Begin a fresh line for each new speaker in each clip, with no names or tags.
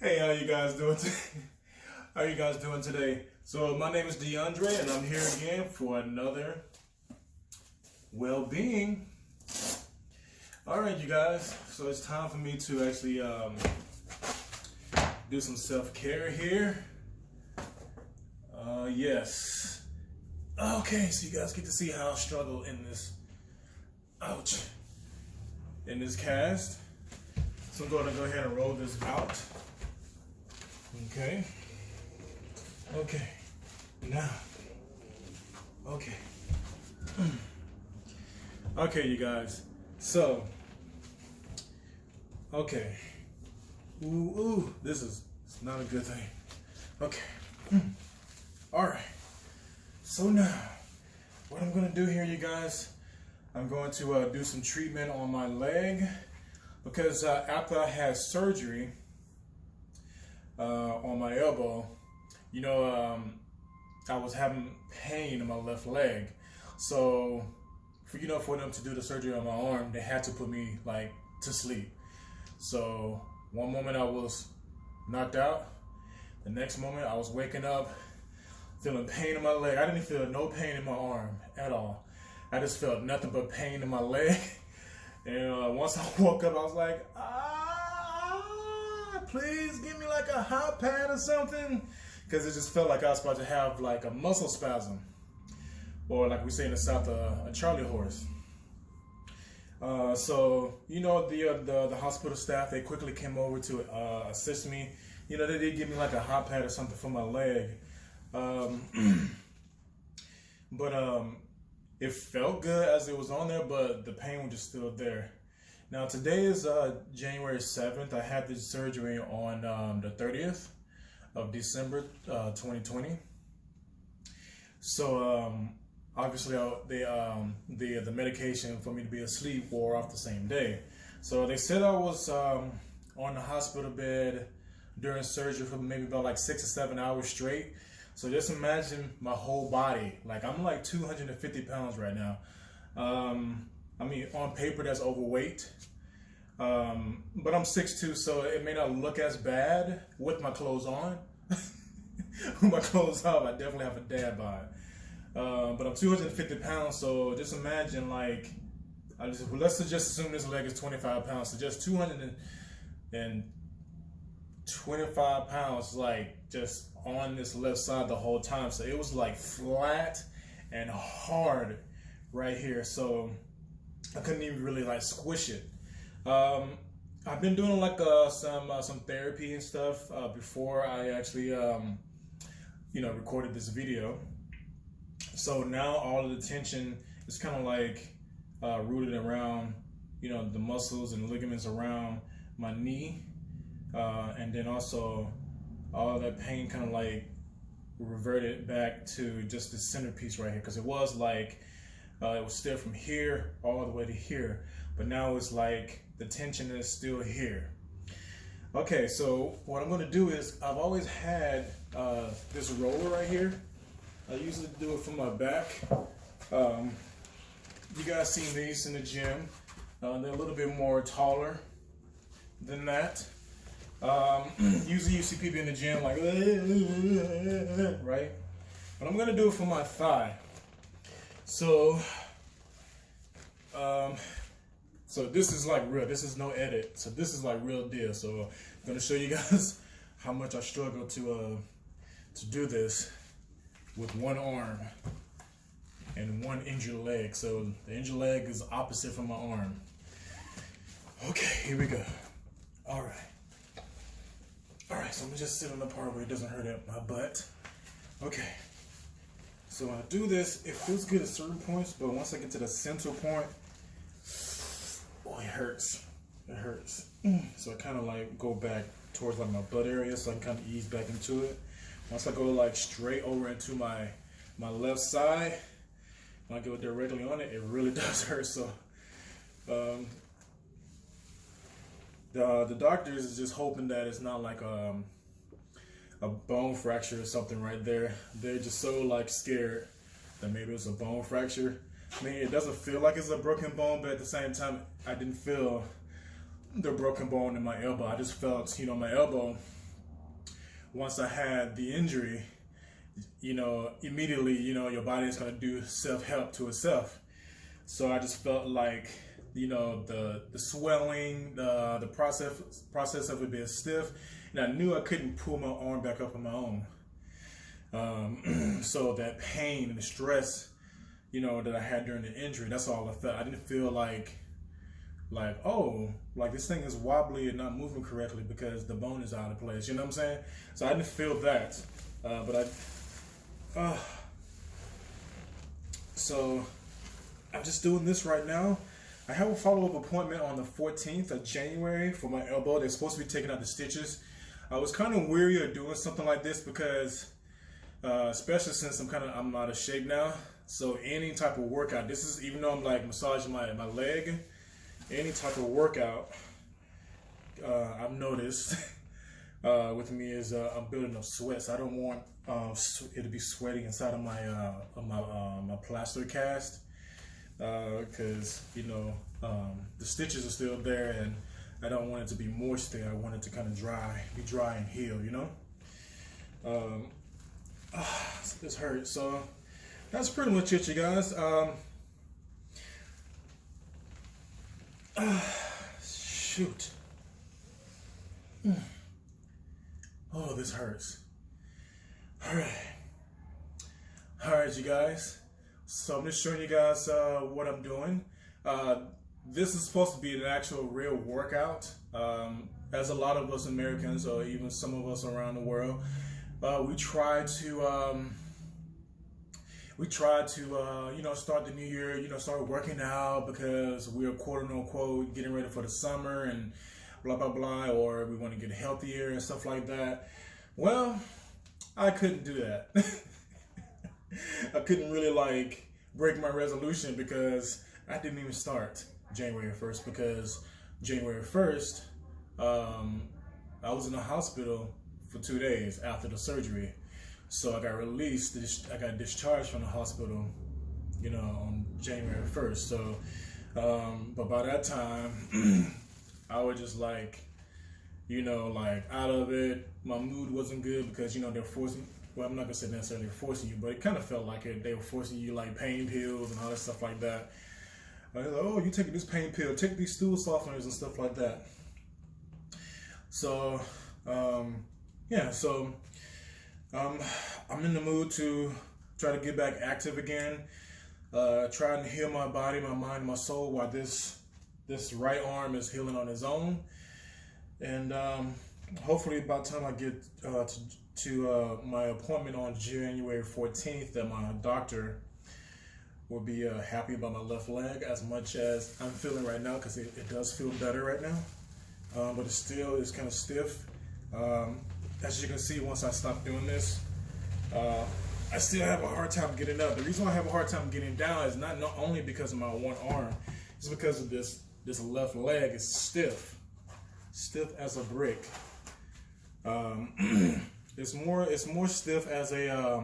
Hey, how you guys doing today? How you guys doing today? So my name is DeAndre, and I'm here again for another well-being. All right, you guys. So it's time for me to actually do some self-care here. Yes. Okay, so you guys get to see how I struggle in this. Ouch. In this cast. So I'm going to go ahead and roll this out. Okay. Okay. Now. Okay. Okay, you guys. So. Okay. Ooh, this is not a good thing. Okay. All right. So now, what I'm going to do here, you guys, I'm going to do some treatment on my leg because after I had surgery on my elbow, you know, I was having pain in my left leg. So, for them to do the surgery on my arm, they had to put me like to sleep. So one moment I was knocked out, the next moment I was waking up feeling pain in my leg. I didn't feel no pain in my arm at all. I just felt nothing but pain in my leg. And once I woke up, I was like, please give me like a hot pad or something. Because it just felt like I was about to have like a muscle spasm. Or like we say in the South, a Charlie horse. So, the hospital staff, they quickly came over to assist me. They did give me like a hot pad or something for my leg. But it felt good as it was on there, but the pain was just still there. Now today is January 7th. I had this surgery on the 30th of December 2020. So obviously the medication for me to be asleep wore off the same day. So they said I was on the hospital bed during surgery for maybe about like 6 or 7 hours straight. So just imagine my whole body. Like I'm like 250 pounds right now. I mean, on paper that's overweight. But I'm 6'2", so it may not look as bad with my clothes on. With my clothes off, I definitely have a dad bod. But I'm 250 pounds, so just imagine like, let's just assume this leg is 25 pounds. So just 225 pounds, like just on this left side the whole time. So it was like flat and hard right here. So I couldn't even really like squish it. I've been doing like some therapy and stuff before I actually recorded this video. So now all of the tension is kind of like rooted around the muscles and ligaments around my knee, and then also all of that pain kind of like reverted back to just the centerpiece right here, because it was like it was still from here all the way to here, but now it's like the tension is still here. Okay, so what I'm going to do is, I've always had this roller right here. I usually do it for my back. You guys seen these in the gym. They're a little bit more taller than that. Usually you see people in the gym like, right? But I'm going to do it for my thigh. So, so this is like real. This is no edit. So this is like real deal. So I'm going to show you guys how much I struggle to do this with one arm and one injured leg. So the injured leg is opposite from my arm. Okay, here we go. All right. All right, so I'm gonna just sit on the part where it doesn't hurt my butt. Okay. So when I do this, it feels good at certain points, but once I get to the central point, oh, it hurts. It hurts. So I kind of like go back towards like my butt area, so I can kind of ease back into it. Once I go like straight over into my left side, when I go directly on it, it really does hurt. So the doctors is just hoping that it's not like a bone fracture or something right there. They're just so like scared that maybe it's a bone fracture. I mean, it doesn't feel like it's a broken bone, but at the same time, I didn't feel the broken bone in my elbow. I just felt, my elbow once I had the injury, immediately, your body is going to do self-help to itself. So I just felt like, the swelling, the process of it being stiff, and I knew I couldn't pull my arm back up on my own. So that pain and the stress, that I had during the injury, that's all I felt. I didn't feel like, oh, like this thing is wobbly and not moving correctly because the bone is out of place. You know what I'm saying? So I didn't feel that. So I'm just doing this right now. I have a follow-up appointment on the 14th of January for my elbow. They're supposed to be taking out the stitches. I was kind of weary of doing something like this because, especially since I'm out of shape now. So any type of workout, this is, even though I'm like massaging my leg, any type of workout, I've noticed with me is I'm building up sweat. So I don't want it to be sweating inside of my plaster cast, because the stitches are still there, and I don't want it to be moist there. I want it to kind of be dry and heal. This hurts. So that's pretty much it, you guys. Shoot. Oh, this hurts. All right, you guys. So I'm just showing you guys what I'm doing. This is supposed to be an actual real workout. As a lot of us Americans, or even some of us around the world, we try to start the new year, start working out because we're quote unquote getting ready for the summer and blah, blah, blah, or we want to get healthier and stuff like that. Well, I couldn't do that. I couldn't really break my resolution because I didn't even start January 1st, because January 1st, I was in the hospital for 2 days after the surgery. So I got released, I got discharged from the hospital, on January 1st. So, but by that time, I was just out of it. My mood wasn't good because, they're forcing, well, I'm not gonna say necessarily forcing you, but it kind of felt like it. They were forcing you pain pills and all that stuff like that. Like, oh, you taking this pain pill, take these stool softeners and stuff like that. So, yeah, so I'm in the mood to try to get back active again, trying to heal my body, my mind, my soul, while this right arm is healing on its own. And hopefully by the time I get to my appointment on January 14th, that my doctor will be happy about my left leg as much as I'm feeling right now, because it does feel better right now, but it still is kind of stiff. As you can see, once I stop doing this, I still have a hard time getting up. The reason why I have a hard time getting down is not only because of my one arm, it's because of this left leg is stiff as a brick. It's more stiff as a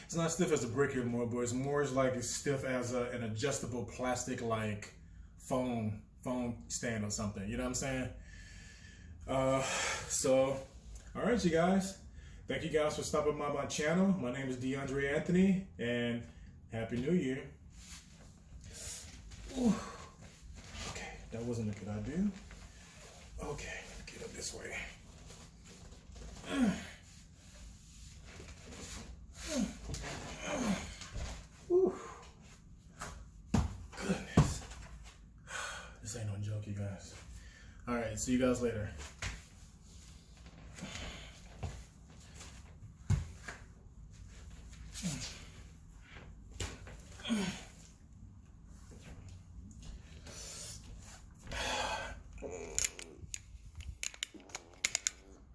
it's not stiff as a brick anymore, but it's stiff as an adjustable plastic phone stand or something. You know what I'm saying? So, all right, you guys. Thank you guys for stopping by my channel. My name is DeAndre Anthony, and Happy New Year. Ooh. Okay, that wasn't a good idea. Okay, get up this way. Ooh. Goodness. This ain't no joke, you guys. All right, see you guys later.